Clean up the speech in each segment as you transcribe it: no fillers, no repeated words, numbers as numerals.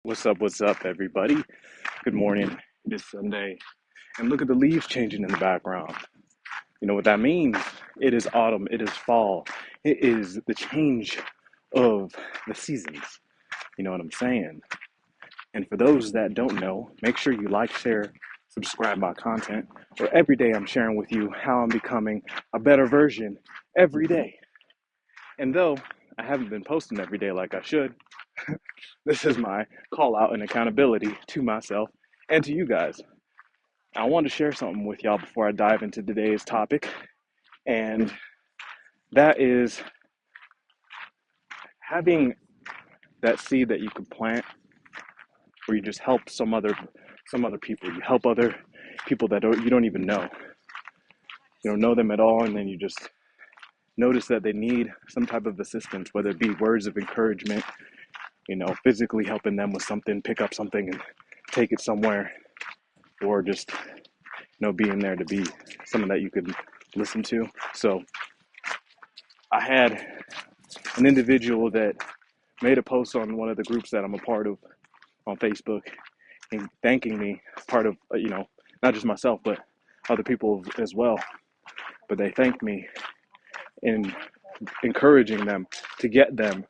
What's up, everybody? Good morning. It is Sunday, and look at the leaves changing in the background. You know what that means? It is autumn, it is fall, it is the change of the seasons. You know what I'm saying? And for those that don't know, make sure you like, share, subscribe my content, where every day I'm sharing with you how I'm becoming a better version every day. And though I haven't been posting every day like I should, this is my call out and accountability to myself and to you guys. I want to share something with y'all before I dive into today's topic, and that is having that seed that you can plant where you just help some other people. You help other people that you don't even know. You don't know them at all, and then you just notice that they need some type of assistance, whether it be words of encouragement, physically helping them with something, pick up something and take it somewhere, or just being there to be someone that you could listen to. So I had an individual that made a post on one of the groups that I'm a part of on Facebook and thanking me, part of, not just myself, but other people as well. But they thanked me in encouraging them to get them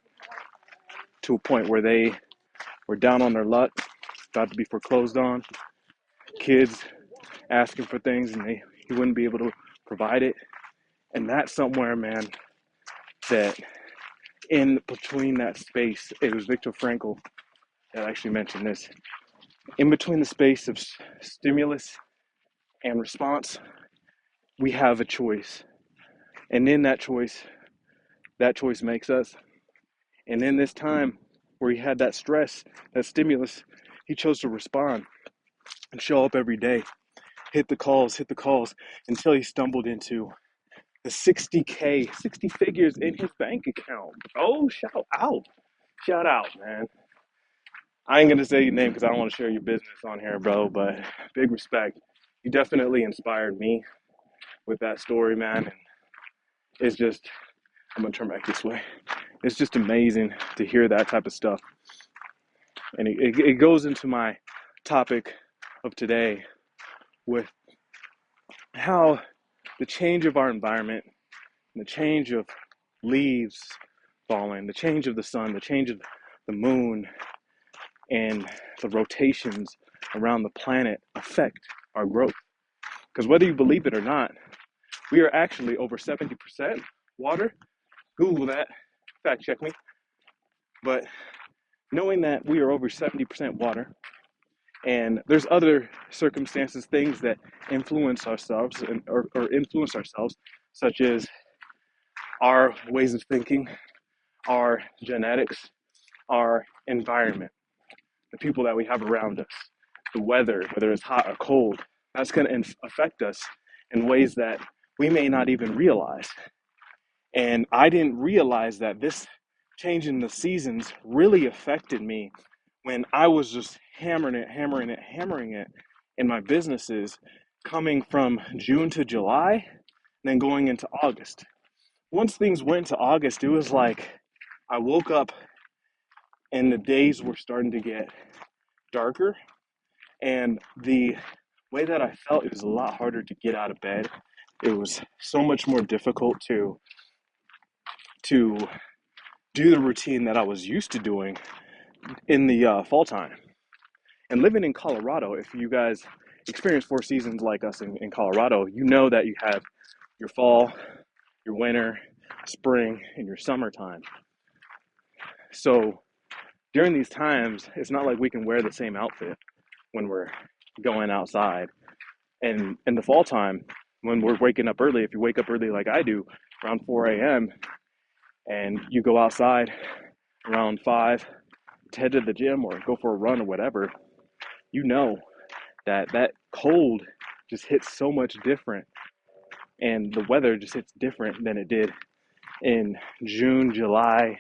to a point where they were down on their luck, about to be foreclosed on, kids asking for things and he wouldn't be able to provide it. And that's somewhere, man, that in between that space, it was Viktor Frankl that actually mentioned this. In between the space of stimulus and response, we have a choice. And in that choice makes us. And in this time where he had that stress, that stimulus, he chose to respond and show up every day, hit the calls, until he stumbled into the 60K, 60 figures in his bank account. Oh, shout out, man. I ain't gonna say your name because I don't want to share your business on here, bro, but big respect. You definitely inspired me with that story, man. And it's just, I'm gonna turn back this way. It's just amazing to hear that type of stuff. And it goes into my topic of today with how the change of our environment, the change of leaves falling, the change of the sun, the change of the moon, and the rotations around the planet affect our growth. Because whether you believe it or not, we are actually over 70% water. Google that, fact check me. But knowing that we are over 70% water, and there's other circumstances, things that influence ourselves or influence ourselves, such as our ways of thinking, our genetics, our environment, the people that we have around us, the weather, whether it's hot or cold, that's going to affect us in ways that we may not even realize. And I didn't realize that this change in the seasons really affected me when I was just hammering it in my businesses, coming from June to July, and then going into August. Once things went to August, it was like I woke up and the days were starting to get darker, and the way that I felt, it was a lot harder to get out of bed. It was so much more difficult to do the routine that I was used to doing in the fall time. And living in Colorado, if you guys experience four seasons like us in Colorado, you know that you have your fall, your winter, spring, and your summertime. So during these times, it's not like we can wear the same outfit when we're going outside. And in the fall time, when we're waking up early, if you wake up early like I do, around 4 a.m., and you go outside around 5 to head to the gym or go for a run or whatever, you know that cold just hits so much different, and the weather just hits different than it did in June, July,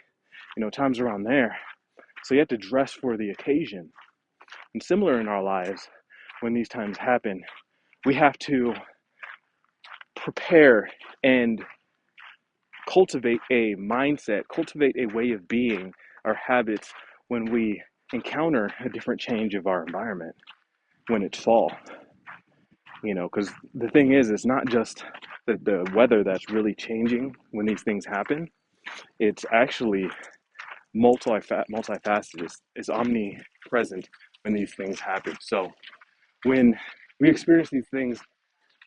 times around there. So you have to dress for the occasion. And similar in our lives, when these times happen, we have to prepare and cultivate a mindset, cultivate a way of being, our habits when we encounter a different change of our environment when it's fall. Because the thing is, it's not just the weather that's really changing when these things happen. It's actually multifaceted. It's omnipresent when these things happen. So when we experience these things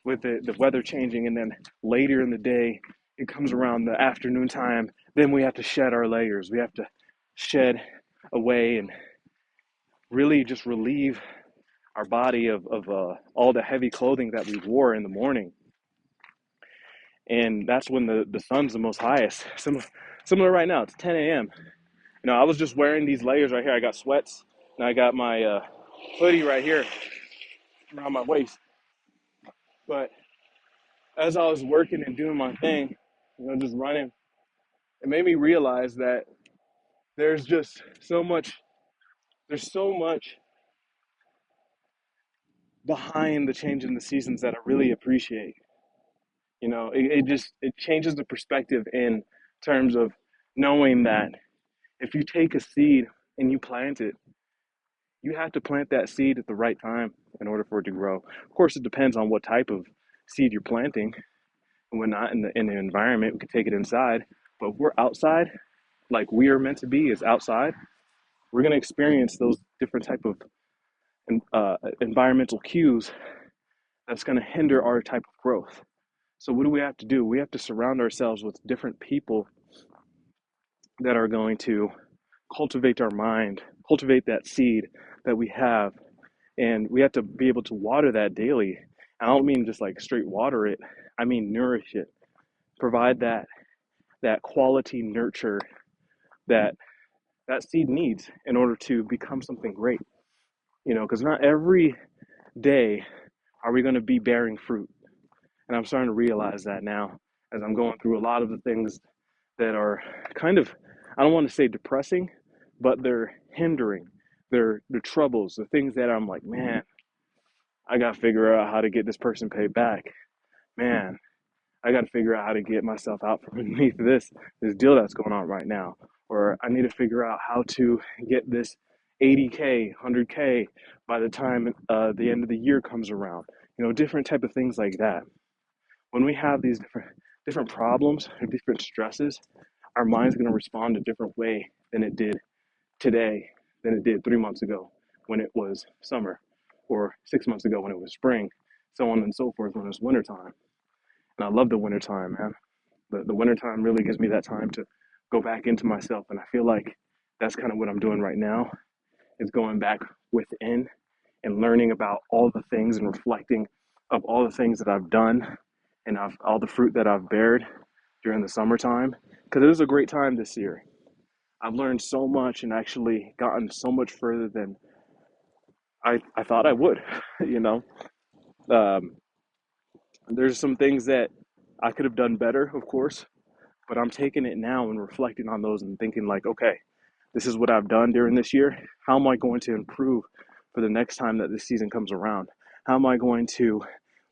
with the weather changing, and then later in the day, it comes around the afternoon time, then we have to shed our layers. We have to shed away and really just relieve our body of all the heavy clothing that we wore in the morning. And that's when the sun's the most highest. Similar right now, it's 10 a.m. I was just wearing these layers right here. I got sweats, and I got my hoodie right here around my waist. But as I was working and doing my thing, just running, it made me realize that there's just there's so much behind the change in the seasons that I really appreciate. It changes the perspective in terms of knowing that if you take a seed and you plant it, you have to plant that seed at the right time in order for it to grow. Of course, it depends on what type of seed you're planting. And we're not in the environment, we could take it inside. But if we're outside, like we are meant to be, is outside, we're going to experience those different type of environmental cues that's going to hinder our type of growth. So what do we have to do? We have to surround ourselves with different people that are going to cultivate our mind, cultivate that seed that we have, and we have to be able to water that daily. I don't mean just like straight water it. I mean nourish it. Provide that quality nurture that that seed needs in order to become something great. Because not every day are we going to be bearing fruit. And I'm starting to realize that now as I'm going through a lot of the things that are kind of, I don't want to say depressing, but they're hindering. They're the troubles, the things that I'm like, man, I got to figure out how to get this person paid back. Man, I got to figure out how to get myself out from beneath this deal that's going on right now. Or I need to figure out how to get this 80K, 100K by the time the end of the year comes around. Different type of things like that. When we have these different problems or different stresses, our mind's going to respond a different way than it did today, than it did 3 months ago when it was summer, or 6 months ago when it was spring, so on and so forth when it was wintertime. And I love the wintertime, man. The wintertime really gives me that time to go back into myself. And I feel like that's kind of what I'm doing right now, is going back within and learning about all the things and reflecting of all the things that I've done and all the fruit that I've bared during the summertime. Because it was a great time this year. I've learned so much and actually gotten so much further than I thought I would. you know, um, there's some things that I could have done better, of course, but I'm taking it now and reflecting on those and thinking like, okay, this is what I've done during this year. How am I going to improve for the next time that this season comes around? How am I going to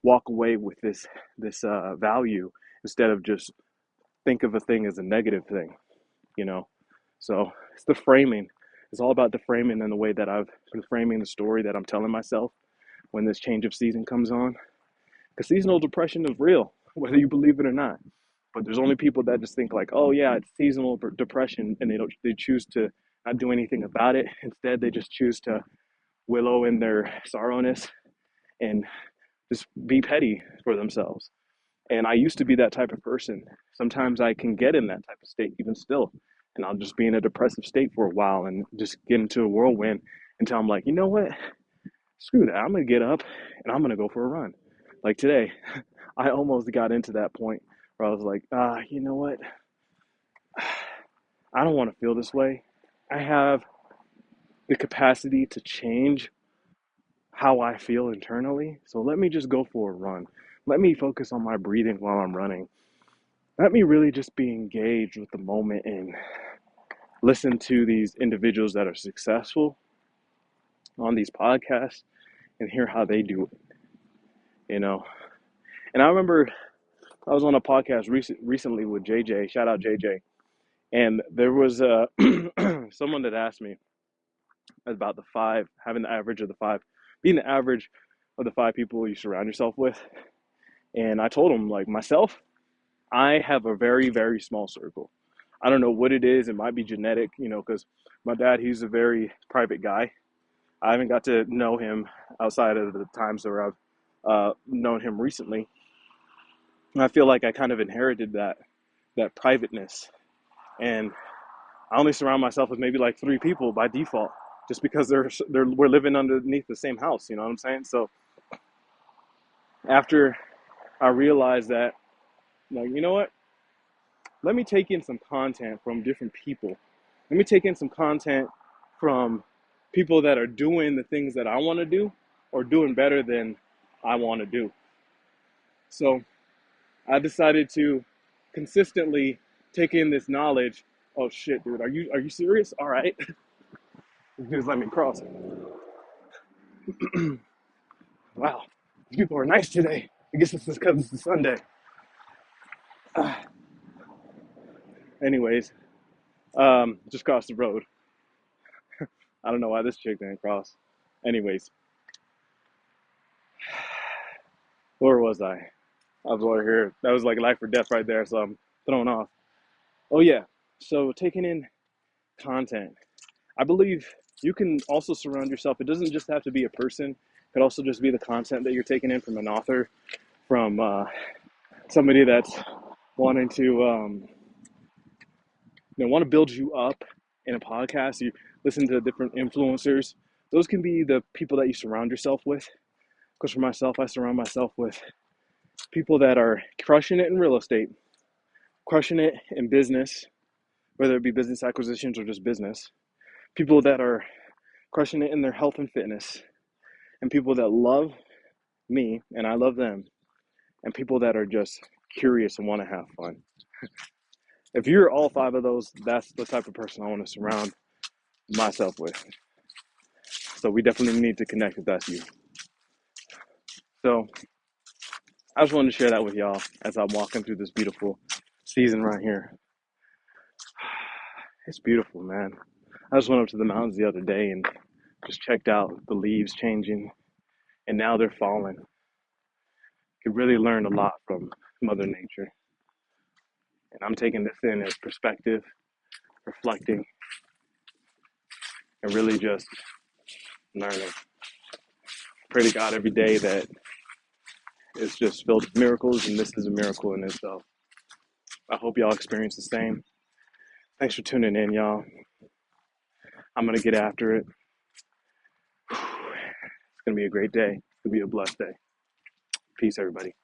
walk away with this value instead of just think of a thing as a negative thing, you know? So it's the framing. It's all about the framing and the way that I've been framing the story that I'm telling myself when this change of season comes on. Because seasonal depression is real, whether you believe it or not. But there's only people that just think like, oh yeah, it's seasonal depression, and they choose to not do anything about it. Instead, they just choose to wallow in their sorrowness and just be petty for themselves. And I used to be that type of person. Sometimes I can get in that type of state even still. And I'll just be in a depressive state for a while and just get into a whirlwind until I'm like, you know what? Screw that. I'm going to get up and I'm going to go for a run. Like today, I almost got into that point where I was like, you know what? I don't want to feel this way. I have the capacity to change how I feel internally. So let me just go for a run. Let me focus on my breathing while I'm running. Let me really just be engaged with the moment and listen to these individuals that are successful on these podcasts and hear how they do it, you know. And I remember I was on a podcast recently with JJ, shout out JJ, and there was someone that asked me, about the five, having the average of the five, being the average of the five people you surround yourself with. And I told him, like, myself, I have a very, very small circle. I don't know what it is. It might be genetic, because my dad, he's a very private guy. I haven't got to know him outside of the times where I've known him recently. And I feel like I kind of inherited that privateness. And I only surround myself with maybe like three people by default, just because we're living underneath the same house. You know what I'm saying? So after I realized that, like, you know what? Let me take in some content from different people. Let me take in some content from people that are doing the things that I want to do or doing better than I want to do. So I decided to consistently take in this knowledge. Oh shit, dude, are you serious? All right, just let me cross. Wow, these people are nice today. I guess it's because it's a Sunday. Uh, Anyways, just crossed the road. I don't know why this chick didn't cross. Anyways, where was I? I was over here. That was like life or death right there, so I'm thrown off. Oh yeah, so taking in content. I believe you can also surround yourself. It doesn't just have to be a person. It could also just be the content that you're taking in from an author, from somebody that's wanting to, want to build you up in a podcast. You listen to different influencers. Those can be the people that you surround yourself with. Because for myself, I surround myself with people that are crushing it in real estate, crushing it in business, whether it be business acquisitions or just business. People that are crushing it in their health and fitness, and people that love me and I love them, and people that are just curious and want to have fun. If you're all five of those, that's the type of person I want to surround myself with. So we definitely need to connect if that's you. So I just wanted to share that with y'all as I'm walking through this beautiful season right here. It's beautiful, man. I just went up to the mountains the other day and just checked out the leaves changing, and now they're falling. You really learn a lot from Mother Nature. And I'm taking this in as perspective, reflecting, and really just learning. Pray to God every day that it's just filled with miracles, and this is a miracle in itself. I hope y'all experience the same. Thanks for tuning in, y'all. I'm going to get after it. It's going to be a great day. It's going to be a blessed day. Peace, everybody.